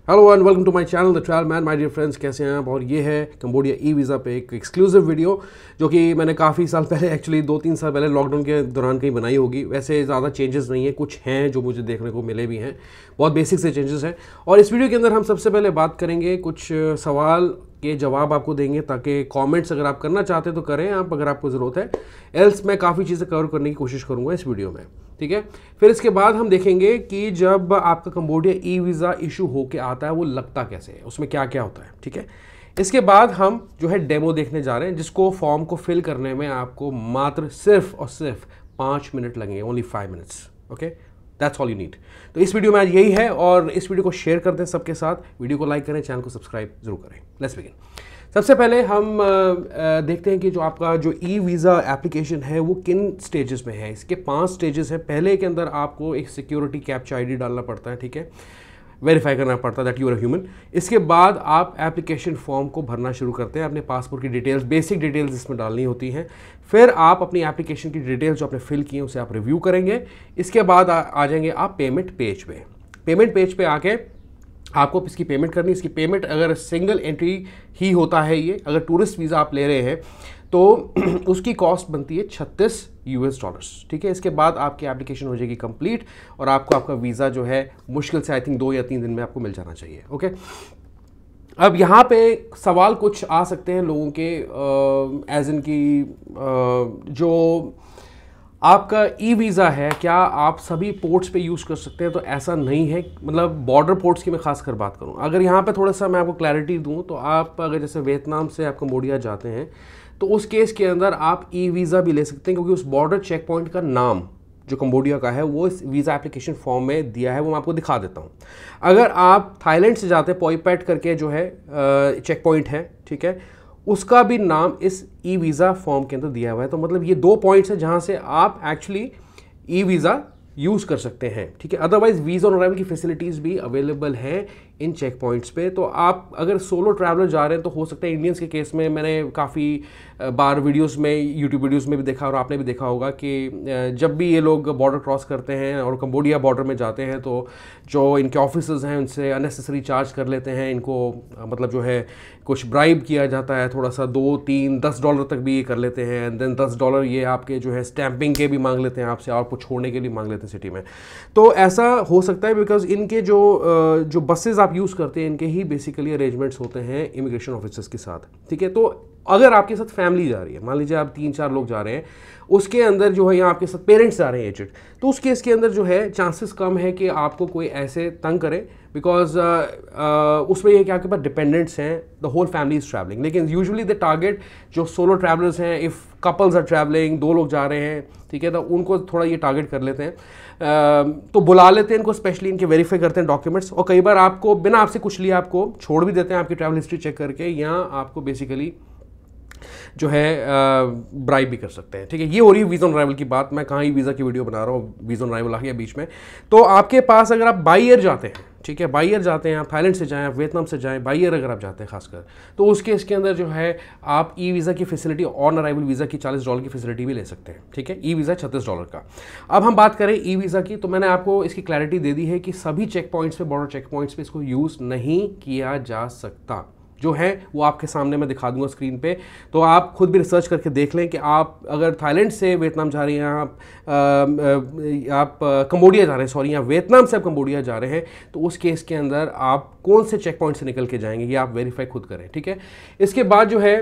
Hello and welcome to my channel the travel man. My dear friends, कैसे हैं आप? और ये है कंबोडिया ई वीज़ा पे एक एक्सक्लूसिव वीडियो जो कि मैंने काफ़ी साल पहले, एक्चुअली 2-3 साल पहले लॉकडाउन के दौरान कहीं बनाई होगी। वैसे ज़्यादा चेंजेस नहीं है, कुछ हैं जो मुझे देखने को मिले भी हैं, बहुत बेसिक से चेंजेस हैं। और इस वीडियो के अंदर हम सबसे पहले बात करेंगे, कुछ सवाल के जवाब आपको देंगे, ताकि कमेंट्स अगर आप करना चाहते हैं तो करें आप, अगर आपको ज़रूरत है। एल्स मैं काफ़ी चीज़ें कवर करने की कोशिश करूँगा इस वीडियो में, ठीक है। फिर इसके बाद हम देखेंगे कि जब आपका कंबोडिया ई वीज़ा इशू होके आता है वो लगता कैसे है, उसमें क्या क्या होता है, ठीक है। इसके बाद हम जो है डेमो देखने जा रहे हैं, जिसको फॉर्म को फिल करने में आपको मात्र सिर्फ और सिर्फ 5 मिनट लगेंगे, only 5 minutes, okay. That's all you need. तो इस वीडियो में आज यही है, और इस वीडियो को शेयर कर दें सबके साथ, वीडियो को लाइक करें, चैनल को सब्सक्राइब जरूर करें। Let's begin. सबसे पहले हम देखते हैं कि जो आपका जो ई वीज़ा एप्लीकेशन है वो किन स्टेजेस में है। इसके 5 स्टेजेस हैं। पहले के अंदर आपको एक सिक्योरिटी कैप्चा आईडी डालना पड़ता है, ठीक है, वेरीफाई करना पड़ता है दैट यू आर ह्यूमन। इसके बाद आप एप्लीकेशन फॉर्म को भरना शुरू करते हैं, अपने पासपोर्ट की डिटेल्स, बेसिक डिटेल्स इसमें डालनी होती हैं। फिर आप अपनी एप्लीकेशन की डिटेल्स जो आपने फिल की हैं उसे आप रिव्यू करेंगे। इसके बाद आ जाएंगे आप पेमेंट पेज पे। पेमेंट पेज पे आके आपको इसकी पेमेंट करनी। इसकी पेमेंट अगर सिंगल एंट्री ही होता है, ये अगर टूरिस्ट वीज़ा आप ले रहे हैं तो उसकी कॉस्ट बनती है $36, ठीक है। इसके बाद आपकी एप्लीकेशन हो जाएगी कंप्लीट, और आपको आपका वीज़ा जो है मुश्किल से आई थिंक 2 या 3 दिन में आपको मिल जाना चाहिए, ओके। अब यहाँ पे सवाल कुछ आ सकते हैं लोगों के, एज इन की जो आपका ई वीज़ा है क्या आप सभी पोर्ट्स पे यूज़ कर सकते हैं? तो ऐसा नहीं है, मतलब बॉर्डर पोर्ट्स की मैं खासकर बात करूँ। अगर यहाँ पे थोड़ा सा मैं आपको क्लैरिटी दूँ, तो आप अगर जैसे वियतनाम से आप कंबोडिया जाते हैं तो उस केस के अंदर आप ई वीज़ा भी ले सकते हैं, क्योंकि उस बॉर्डर चेक पॉइंट का नाम जो कंबोडिया का है वो इस वीज़ा एप्लीकेशन फॉर्म में दिया है, वो मैं आपको दिखा देता हूँ। अगर आप थाईलैंड से जाते हैं, पोईपेट करके जो है चेक पॉइंट है, ठीक है, उसका भी नाम इस ई वीज़ा फॉर्म के अंदर दिया हुआ है। तो मतलब ये 2 पॉइंट्स हैं जहाँ से आप एक्चुअली ई वीज़ा यूज़ कर सकते हैं, ठीक है। अदरवाइज वीज़ा ऑन अराइवल की फैसिलिटीज़ भी अवेलेबल हैं इन चेक पॉइंट्स पे। तो आप अगर सोलो ट्रैवलर जा रहे हैं तो हो सकता है, इंडियंस के केस में मैंने काफ़ी बार वीडियोस में, यूट्यूब वीडियोस में भी देखा, और आपने भी देखा होगा कि जब भी ये लोग बॉर्डर क्रॉस करते हैं और कंबोडिया बॉर्डर में जाते हैं तो जो इनके ऑफिसर्स हैं उनसे अननेसेसरी चार्ज कर लेते हैं। इनको मतलब जो है कुछ ब्राइब किया जाता है, थोड़ा सा $2-3-10 तक भी ये कर लेते हैं। एंड देन $10 ये आपके जो है स्टैंपिंग के भी मांग लेते हैं आपसे, आपको छोड़ने के लिए मांग लेते हैं सिटी में। तो ऐसा हो सकता है बिकॉज इनके जो बसेज आप यूज़ करते हैं, इनके ही बेसिकली अरेंजमेंट्स होते हैं इमिग्रेशन ऑफिसर्स के साथ, ठीक है। तो अगर आपके साथ फैमिली जा रही है, मान लीजिए आप 3-4 लोग जा रहे हैं, उसके अंदर जो है, या आपके साथ पेरेंट्स जा रहे हैं एजेड, तो उस केस के अंदर जो है चांसेस कम है कि आपको कोई ऐसे तंग करे, बिकॉज उसमें ये कि आपके पास डिपेंडेंट्स हैं, the whole family is travelling. लेकिन यूजुअली द टारगेट जो सोलो ट्रैवलर्स हैं, इफ़ कपल्स आर ट्रैवलिंग, 2 लोग जा रहे हैं, ठीक है, तो उनको थोड़ा ये टारगेट कर लेते हैं। तो बुला लेते हैं इनको, स्पेशली इनके वेरीफाई करते हैं डॉक्यूमेंट्स, और कई बार आपको बिना आपसे कुछ लिए आपको छोड़ भी देते हैं आपकी ट्रैवल हिस्ट्री चेक करके, या आपको बेसिकली जो है ब्राइब भी कर सकते हैं, ठीक है। ये हो रही है वीज़ा ऑन अराइवल की बात। मैं कहाँ ही वीज़ा की वीडियो बना रहा हूँ, वीज़ा ऑन अराइवल आ गया बीच में। तो आपके पास अगर आप बाई ईयर जाते हैं, ठीक है, बाई ईयर जाते हैं, आप थाईलैंड से जाएँ, आप वियतनाम से जाएँ, बाई ईयर अगर आप जाते हैं खासकर, तो उस केस के अंदर जो है आप ई वीज़ा की फैसिलिटी, ऑन अराइवल वीज़ा की $40 की फैसिलिटी भी ले सकते हैं, ठीक है। ई वीज़ा $36 का। अब हम बात करें ई वीज़ा की, तो मैंने आपको इसकी क्लैरिटी दे दी है कि सभी चेक पॉइंट्स पे, बॉर्डर चेक पॉइंट्स पे इसको यूज़ नहीं किया जा सकता। जो है वो आपके सामने मैं दिखा दूंगा स्क्रीन पे, तो आप खुद भी रिसर्च करके देख लें कि आप अगर थाईलैंड से वियतनाम जा रही हैं, आप कंबोडिया जा रहे हैं, सॉरी, या वियतनाम से आप कंबोडिया जा रहे हैं, तो उस केस के अंदर आप कौन से चेक पॉइंट से निकल के जाएंगे ये आप वेरीफाई खुद करें, ठीक है। इसके बाद जो है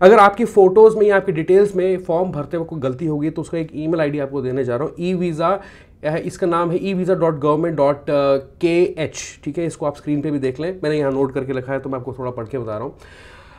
अगर आपकी फ़ोटोज़ में या आपकी डिटेल्स में फॉर्म भरते हुए कोई गलती होगी, तो उसका एक ईमेल आईडी आपको देने जा रहा हूँ। ई वीज़ा, इसका नाम है evisa.government.kh, ठीक है। इसको आप स्क्रीन पे भी देख लें, मैंने यहाँ नोट करके रखा है, तो मैं आपको थोड़ा पढ़ के बता रहा हूँ।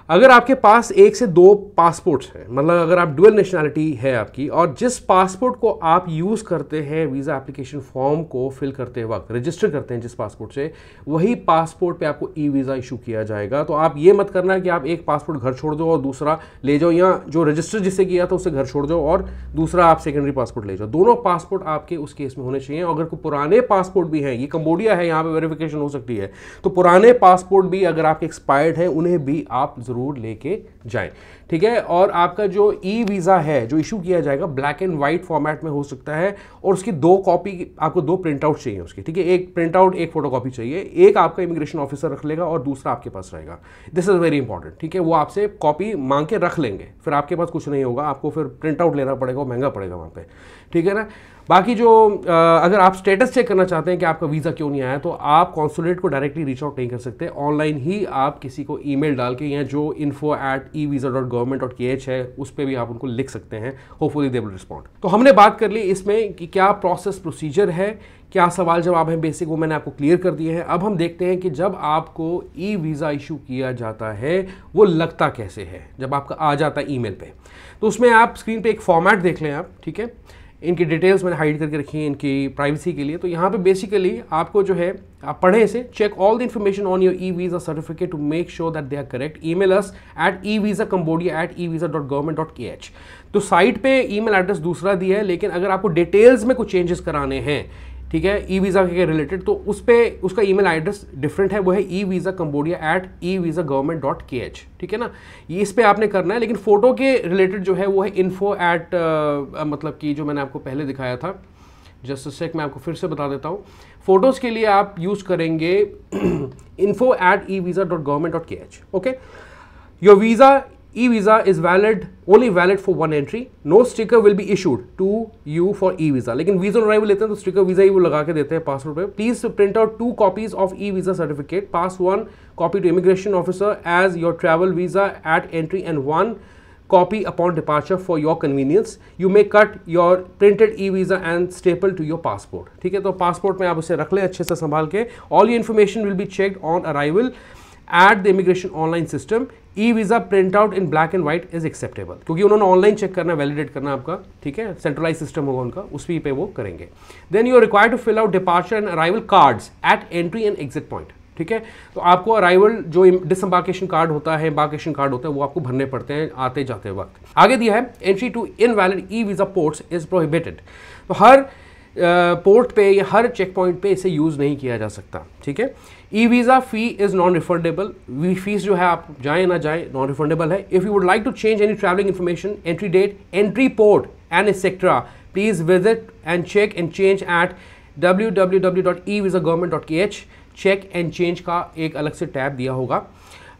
अगर आपके पास 1 से 2 पासपोर्ट्स हैं, मतलब अगर आप डुअल नेशनैलिटी है आपकी, और जिस पासपोर्ट को आप यूज़ करते हैं वीज़ा एप्लीकेशन फॉर्म को फिल करते वक्त, रजिस्टर करते हैं जिस पासपोर्ट से, वही पासपोर्ट पे आपको ई वीज़ा इशू किया जाएगा। तो आप ये मत करना कि आप एक पासपोर्ट घर छोड़ दो और दूसरा ले जाओ, या जो रजिस्टर जिससे किया था उसे घर छोड़ जाओ और दूसरा आप सेकेंडरी पासपोर्ट ले जाओ। दोनों पासपोर्ट आपके उस केस में होने चाहिए। अगर कोई पुराने पासपोर्ट भी हैं, ये कंबोडिया है, यहाँ पर वेरिफिकेशन हो सकती है, तो पुराने पासपोर्ट भी अगर आपके एक्सपायर्ड हैं, उन्हें भी आप ज़रूर लेके जाएं, ठीक है। और आपका जो ई वीज़ा है जो इशू किया जाएगा ब्लैक एंड वाइट फॉर्मेट में हो सकता है, और उसकी 2 कॉपी, आपको 2 प्रिंट आउट चाहिए उसकी, ठीक है। एक प्रिंट आउट, एक फोटो कॉपी चाहिए, एक आपका इमिग्रेशन ऑफिसर रख लेगा और दूसरा आपके पास रहेगा। दिस इज़ वेरी इंपॉर्टेंट, ठीक है। वो आपसे कॉपी मांग के रख लेंगे, फिर आपके पास कुछ नहीं होगा, आपको फिर प्रिंट आउट लेना पड़ेगा, वो महंगा पड़ेगा वहाँ पे, ठीक है ना। बाकी जो अगर आप स्टेटस चेक करना चाहते हैं कि आपका वीज़ा क्यों नहीं आया, तो आप कॉन्सुलेट को डायरेक्टली रीच आउट नहीं कर सकते, ऑनलाइन ही आप किसी को ईमेल डाल के, या जो info@evisa.government.kh है उस पर भी आप उनको लिख सकते हैं, होपफुली दे विल रिस्पॉन्ड। तो हमने बात कर ली इसमें कि क्या प्रोसेस प्रोसीजर है, क्या सवाल जवाब हैं बेसिक, वो मैंने आपको क्लियर कर दिए हैं। अब हम देखते हैं कि जब आपको ई वीज़ा इशू किया जाता है वो लगता कैसे है, जब आपका आ जाता है ईमेल पे। तो उसमें आप स्क्रीन पे एक फॉर्मेट देख लें आप, ठीक है। इनकी डिटेल्स मैंने हाइड करके रखी हैं इनकी प्राइवेसी के लिए। तो यहाँ पे बेसिकली आपको जो है, आप पढ़ें इसे, check all the information on your e visa certificate to make sure that they are correct, email us at evisa.cambodia@evisa.government.kh। तो साइट पे ईमेल एड्रेस दूसरा दिया है, लेकिन अगर आपको डिटेल्स में कुछ चेंजेस कराने हैं, ठीक है, ई वीज़ा के रिलेटेड, तो उस पर उसका ईमेल एड्रेस डिफरेंट है, वो है evisa.cambodia@evisa.government.kh, ठीक है ना। ये इस पे आपने करना है, लेकिन फ़ोटो के रिलेटेड जो है वो है मतलब कि जो मैंने आपको पहले दिखाया था, जस्ट अ सेक मैं आपको फिर से बता देता हूँ। फ़ोटोज़ के लिए आप यूज़ करेंगे info@evisa.government.kh, okay. Your visa E-visa is only valid for 1 entry. No sticker will be issued to you for E-visa. लेकिन वीज़ा ऑन अराइवल लेते हैं तो स्टिकर वीज़ा ही वो लगा के देते हैं पासपोर्ट पे। Please print out 2 copies of E-visa certificate. Pass 1 copy to immigration officer as your travel visa at entry and 1 copy upon departure for your convenience. You may cut your printed E-visa and staple to your passport. ठीक है, तो passport में आप उसे रख लें अच्छे से संभाल के। All your information will be checked on arrival at the immigration online system. E-visa print out in black and white is acceptable, क्योंकि उन्होंने ऑनलाइन चेक करना, वैलिडेट करना आपका, ठीक है, सेंट्रलाइज सिस्टम होगा उनका, उसी पे वो करेंगे। Then you are required to fill out departure and arrival cards at entry and exit point, ठीक है। तो आपको अराइवल जो डिसएम्बार्केशन कार्ड होता है, एम्बार्केशन कार्ड होता है, वो आपको भरने पड़ते हैं आते जाते वक्त। आगे दिया है entry to invalid e visa ports is prohibited. तो हर पोर्ट पे या हर चेक पॉइंट पे इसे यूज़ नहीं किया जा सकता, ठीक है। E visa fee is non refundable, fees जो है आप जाएँ ना जाएँ नॉन रिफंडेबल है। If you would like to change any travelling information, entry date, entry port and etcetera, please visit and check and change at www.evisa.government.kh। Check and change का एक अलग से टैब दिया होगा।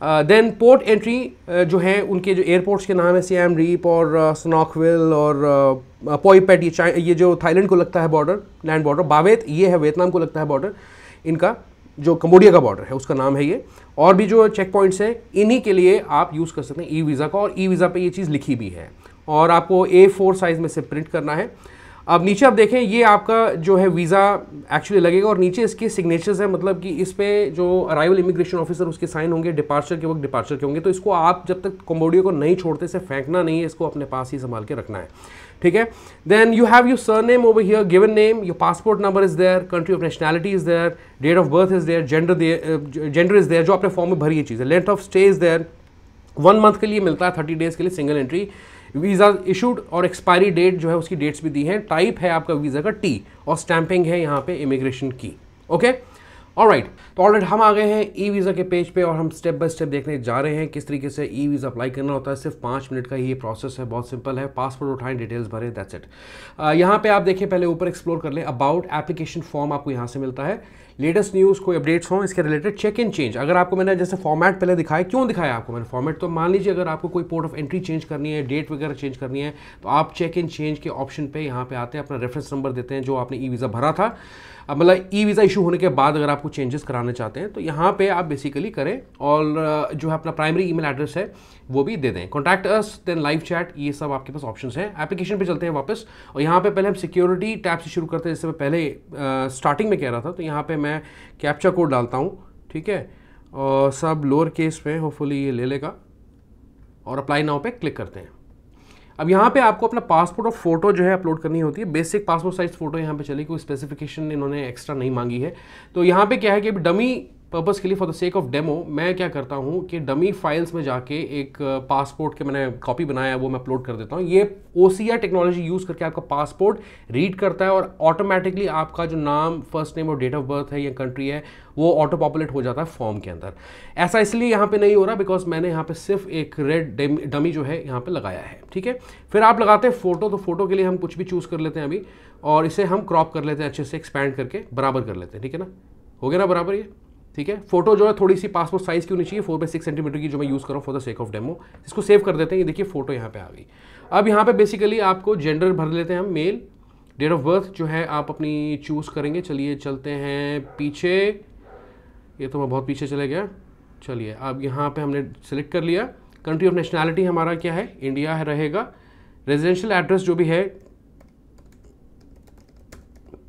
देन पोर्ट एंट्री जो है, उनके जो एयरपोर्ट्स के नाम है सियाम रीप और स्नॉकविल और पोईपेट, ये जो थाईलैंड को लगता है बॉर्डर, लैंड बॉर्डर, बावेत ये है वियतनाम को लगता है बॉर्डर, इनका जो कंबोडिया का बॉर्डर है उसका नाम है ये। और भी जो चेक पॉइंट्स हैं इन्हीं के लिए आप यूज़ कर सकते हैं ई वीज़ा का, और ई वीज़ा पे ये चीज़ लिखी भी है, और आपको A4 साइज़ में से प्रिंट करना है। अब नीचे आप देखें, ये आपका जो है वीज़ा एक्चुअली लगेगा, और नीचे इसके सिग्नेचर्स हैं, मतलब कि इस पे जो अराइवल इमिग्रेशन ऑफिसर उसके साइन होंगे, डिपार्चर के वक्त डिपार्चर के होंगे। तो इसको आप जब तक कंबोडिया को नहीं छोड़ते, इसे फेंकना नहीं है, इसको अपने पास ही संभाल के रखना है, ठीक है। Then you have your surname over here, given name, your passport number is there, country of nationality is there, date of birth is there, gender is there, जो आपने फॉर्म में भरी ये चीज़ है। Length of stay is there, 1 month के लिए मिलता है, 30 डेज़ के लिए सिंगल एंट्री। वीज़ा इशूड और एक्सपायरी डेट जो है उसकी डेट्स भी दी हैं। टाइप है आपका वीज़ा का टी, और स्टैंपिंग है यहाँ पे इमिग्रेशन की, ओके। ऑलराइट, तो ऑलरेडी हम आ गए हैं ई वीज़ा के पेज पे, और हम स्टेप बाय स्टेप देखने जा रहे हैं किस तरीके से ई वीज़ा अप्लाई करना होता है। सिर्फ 5 मिनट का ही ये प्रोसेस है, बहुत सिंपल है। पासपोर्ट उठाएं, डिटेल्स भरें, दैट्स इट। यहाँ पे आप देखिए, पहले ऊपर एक्सप्लोर कर लें, अबाउट एप्लीकेशन फॉर्म आपको यहाँ से मिलता है। लेटेस्ट न्यूज़, कोई अपडेट्स हों इसके रिलेटेड, चेक एंड चेंज। अगर आपको मैंने जैसे फॉर्मेट पहले दिखाया, क्यों दिखाया आपको मैंने फॉर्मेट, तो मान लीजिए अगर आपको कोई पोर्ट ऑफ एंट्री चेंज करनी है, डेट वगैरह चेंज करनी है, तो आप चेक एंड चेंज के ऑप्शन पे यहाँ पे आते हैं, अपना रेफरेंस नंबर देते हैं जो आपने ई वीज़ा भरा था, मतलब ई वीज़ा इशू होने के बाद अगर आपको चेंजेस कराने चाहते हैं तो यहाँ पे आप बेसिकली करें, और जो है अपना प्राइमरी ईमेल एड्रेस है वो भी दे दें। Contact us, then live chat, ये सब आपके पास ऑप्शंस हैं। एप्लीकेशन पे चलते हैं वापस, और यहाँ पे पहले हम सिक्योरिटी टैब से शुरू करते हैं, जैसे मैं पहले स्टार्टिंग में कह रहा था। तो यहाँ पे मैं कैप्चा कोड डालता हूँ, ठीक है, और सब लोअर केस में, होपफुली ये ले लेगा, और अप्लाई नाउ पे क्लिक करते हैं। अब यहाँ पे आपको अपना पासपोर्ट और फोटो जो है अपलोड करनी होती है। बेसिक पासपोर्ट साइज फोटो यहाँ पे चली, कोई स्पेसिफिकेशन इन्होंने एक्स्ट्रा नहीं मांगी है। तो यहाँ पे क्या है कि डमी पर्पज़ के लिए, for the sake of demo, मैं क्या करता हूँ कि डमी फाइल्स में जाके एक पासपोर्ट के मैंने कॉपी बनाया है वो मैं अपलोड कर देता हूँ। ये OCR टेक्नोलॉजी यूज़ करके आपका पासपोर्ट रीड करता है और ऑटोमेटिकली आपका जो नाम, फर्स्ट नेम और डेट ऑफ बर्थ है या कंट्री है वो ऑटो पॉपुलेट हो जाता है फॉर्म के अंदर। ऐसा इसलिए यहाँ पे नहीं हो रहा बिकॉज मैंने यहाँ पे सिर्फ एक रेड डमी जो है यहाँ पे लगाया है, ठीक है। फिर आप लगाते हैं फोटो, तो फोटो के लिए हम कुछ भी चूज़ कर लेते हैं अभी, और इसे हम क्रॉप कर लेते हैं अच्छे से, एक्सपैंड करके बराबर कर लेते हैं, ठीक है ना। हो गया ना बराबर ये, ठीक है। फोटो जो है थोड़ी सी पासपोर्ट साइज़ की होनी चाहिए, 4/6 सेंटीमीटर की जो मैं यूज़ कर रहा हूँ for the sake of demo. इसको सेव कर देते हैं। ये देखिए फोटो यहाँ पे आ गई। अब यहाँ पे बेसिकली आपको जेंडर भर लेते हैं हम, मेल। डेट ऑफ बर्थ जो है आप अपनी चूज़ करेंगे। चलिए चलते हैं पीछे, ये तो मैं बहुत पीछे चले गया। चलिए अब यहाँ पे हमने सेलेक्ट कर लिया। कंट्री ऑफ नेशनैलिटी हमारा क्या है, इंडिया है रहेगा। रेजिडेंशियल एड्रेस जो भी है,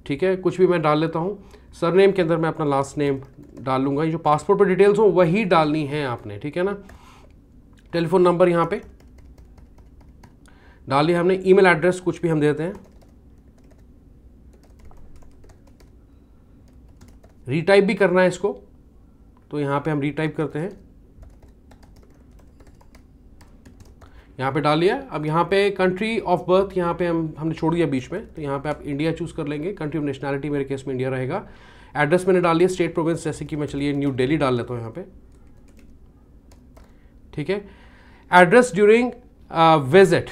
ठीक है, कुछ भी मैं डाल लेता हूँ। सरनेम के अंदर मैं अपना लास्ट नेम डाल लूँगा। ये जो पासपोर्ट पर डिटेल्स हो वही डालनी है आपने, ठीक है ना। टेलीफोन नंबर यहाँ पे डाल लिया हमने। ईमेल एड्रेस कुछ भी हम देते हैं। रीटाइप भी करना है इसको, तो यहाँ पे हम रीटाइप करते हैं, यहाँ पे डाल लिया। अब यहाँ पे कंट्री ऑफ बर्थ यहाँ पे हमने छोड़ दिया बीच में, तो यहाँ पे आप इंडिया चूज़ कर लेंगे। कंट्री ऑफ नेशनैलिटी मेरे केस में इंडिया रहेगा। एड्रेस मैंने डाल लिया, स्टेट प्रोविंस, जैसे कि मैं चलिए न्यू दिल्ली डाल लेता हूँ यहाँ पे, ठीक है। Address during visit,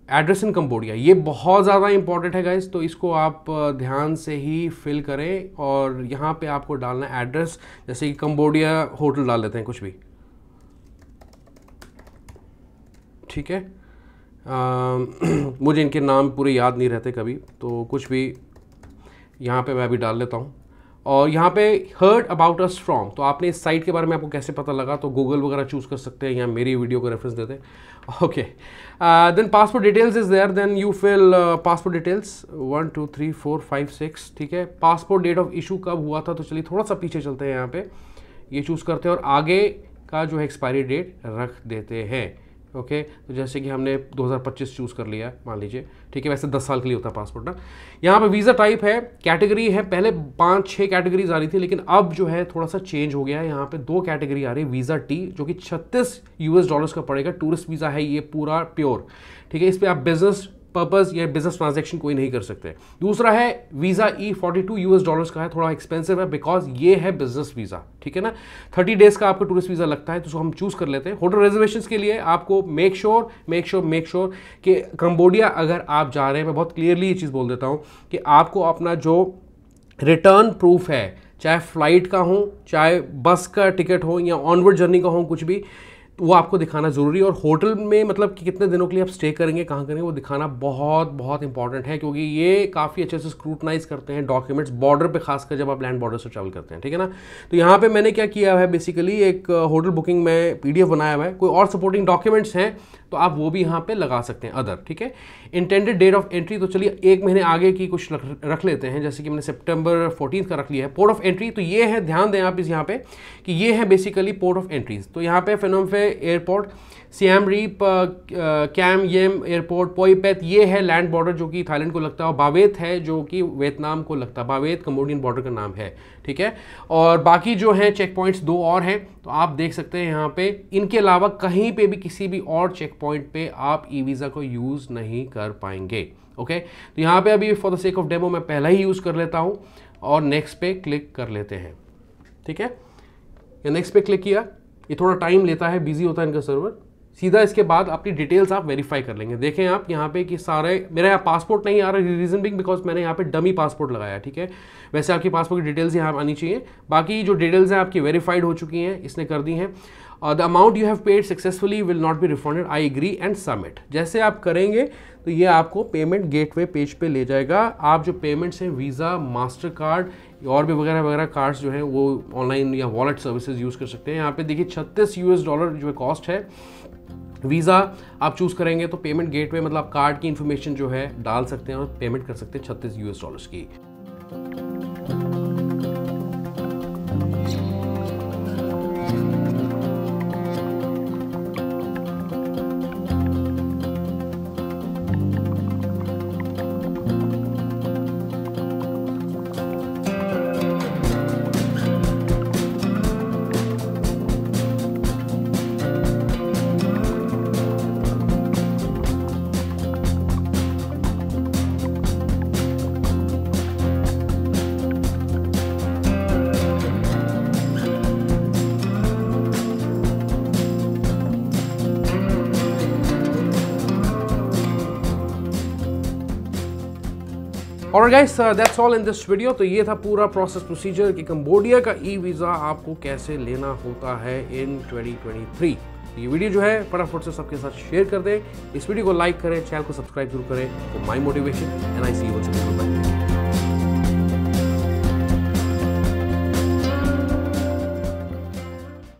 address in Cambodia, ये बहुत ज़्यादा इंपॉर्टेंट है गाइस, तो इसको आप ध्यान से ही फिल करें। और यहाँ पे आपको डालना है एड्रेस, जैसे कि कंबोडिया होटल डाल लेते हैं कुछ भी, ठीक है। मुझे इनके नाम पूरे याद नहीं रहते कभी, तो कुछ भी यहाँ पे मैं अभी डाल लेता हूँ। और यहाँ पे हर्ड अबाउट अस फ्रॉम, तो आपने इस साइट के बारे में आपको कैसे पता लगा, तो गूगल वगैरह चूज़ कर सकते हैं, या मेरी वीडियो को रेफरेंस देते हैं। Okay, then passport details is there, then you fill passport details 1 2 3 4 5 6, ठीक है। पासपोर्ट डेट ऑफ इशू कब हुआ था, तो चलिए थोड़ा सा पीछे चलते हैं, यहाँ पे ये चूज़ करते हैं और आगे का जो है एक्सपायरी डेट रख देते हैं। ओके, तो जैसे कि हमने 2025 चूज़ कर लिया मान लीजिए, ठीक है। वैसे 10 साल के लिए होता है पासपोर्ट ना। यहाँ पे वीज़ा टाइप है, कैटेगरी है, पहले 5-6 कैटेगरीज आ रही थी, लेकिन अब जो है थोड़ा सा चेंज हो गया है। यहाँ पे 2 कैटेगरी आ रही है। वीज़ा टी जो कि $36 का पड़ेगा, टूरिस्ट वीज़ा है ये पूरा प्योर, ठीक है। इस पर आप बिजनेस पर्पज़ या बिजनेस ट्रांजैक्शन कोई नहीं कर सकते। दूसरा है वीज़ा ई, $42 का है, थोड़ा एक्सपेंसिव है बिकॉज ये है बिजनेस वीज़ा, ठीक है ना। 30 डेज़ का आपको टूरिस्ट वीज़ा लगता है, तो उसको हम चूज़ कर लेते हैं। होटल रिजर्वेशंस के लिए आपको मेक श्योर कि कंबोडिया अगर आप जा रहे हैं, मैं बहुत क्लियरली ये चीज़ बोल देता हूँ कि आपको अपना जो रिटर्न प्रूफ है, चाहे फ्लाइट का हो, चाहे बस का टिकट हो, या ऑनवर्ड जर्नी का हो, कुछ भी, वो आपको दिखाना ज़रूरी है। और होटल में मतलब कि कितने दिनों के लिए आप स्टे करेंगे, कहाँ करेंगे, वो दिखाना बहुत बहुत इंपॉर्टेंट है, क्योंकि ये काफ़ी अच्छे से स्क्रूटनाइज करते हैं डॉक्यूमेंट्स, बॉर्डर पे खासकर जब आप लैंड बॉर्डर से ट्रैवल करते हैं, ठीक है ना। तो यहाँ पे मैंने क्या किया है, बेसिकली एक होटल बुकिंग में PDF बनाया हुआ है। कोई और सपोर्टिंग डॉक्यूमेंट्स हैं तो आप वो भी यहाँ पे लगा सकते हैं, अदर, ठीक है। इंटेंडेड डेट ऑफ एंट्री, तो चलिए 1 महीने आगे की कुछ रख लेते हैं, जैसे कि मैंने सितंबर 14 का रख लिया है। पोर्ट ऑफ एंट्री, तो ये है, ध्यान दें आप इस यहाँ पे कि ये है बेसिकली पोर्ट ऑफ एंट्रीज। तो यहाँ पे फिनोम फे एयरपोर्ट, सियाम रीप, कैम येम एयरपोर्ट, पोईपेत ये है लैंड बॉर्डर जो कि थाईलैंड को लगता है, और बावेत है जो कि वियतनाम को लगता है। बावेत कंबोडियन बॉर्डर का नाम है, ठीक है। और बाकी जो है चेक पॉइंट्स 2 और हैं, तो आप देख सकते हैं यहाँ पे। इनके अलावा कहीं पे भी किसी भी और चेक पॉइंट पे आप ई वीज़ा को यूज़ नहीं कर पाएंगे, ओके। तो यहाँ पे अभी for the sake of demo मैं पहला ही यूज़ कर लेता हूँ और नेक्स्ट पे क्लिक कर लेते हैं, ठीक है। या नेक्स्ट पे क्लिक किया, ये थोड़ा टाइम लेता है, बिजी होता है इनका सर्वर। सीधा इसके बाद अपनी डिटेल्स आप वेरीफाई कर लेंगे। देखें आप यहाँ पे कि सारे, मेरा यहाँ पासपोर्ट नहीं आ रहा, रीजन बिंग बिकॉज मैंने यहाँ पे डमी पासपोर्ट लगाया है, ठीक है। वैसे आपकी पासपोर्ट की डिटेल्स यहाँ आनी चाहिए। बाकी जो डिटेल्स हैं आपकी वेरीफाइड हो चुकी हैं, इसने कर दी हैं। The amount you have paid successfully will not be refunded, I agree and submit. जैसे आप करेंगे तो ये आपको पेमेंट गेटवे पेज पे ले जाएगा। आप जो पेमेंट्स हैं, वीज़ा, मास्टर कार्ड और भी वगैरह वगैरह कार्ड्स जो हैं वो ऑनलाइन या वॉलेट सर्विसेज यूज़ कर सकते हैं। यहाँ पे देखिए $36 जो कॉस्ट है। वीज़ा आप चूज़ करेंगे तो पेमेंट गेटवे मतलब आप कार्ड की इन्फॉर्मेशन जो है डाल सकते हैं और पेमेंट कर सकते हैं $36 की। और guys that's all in this video. तो ये था पूरा प्रोसेस प्रोसीजर कि कंबोडिया का ई वीज़ा आपको कैसे लेना होता है इन 2023। ये वीडियो जो है फटाफट से सबके साथ शेयर कर दें, इस वीडियो को लाइक करें, चैनल को सब्सक्राइब जरूर करें for my motivation and I see you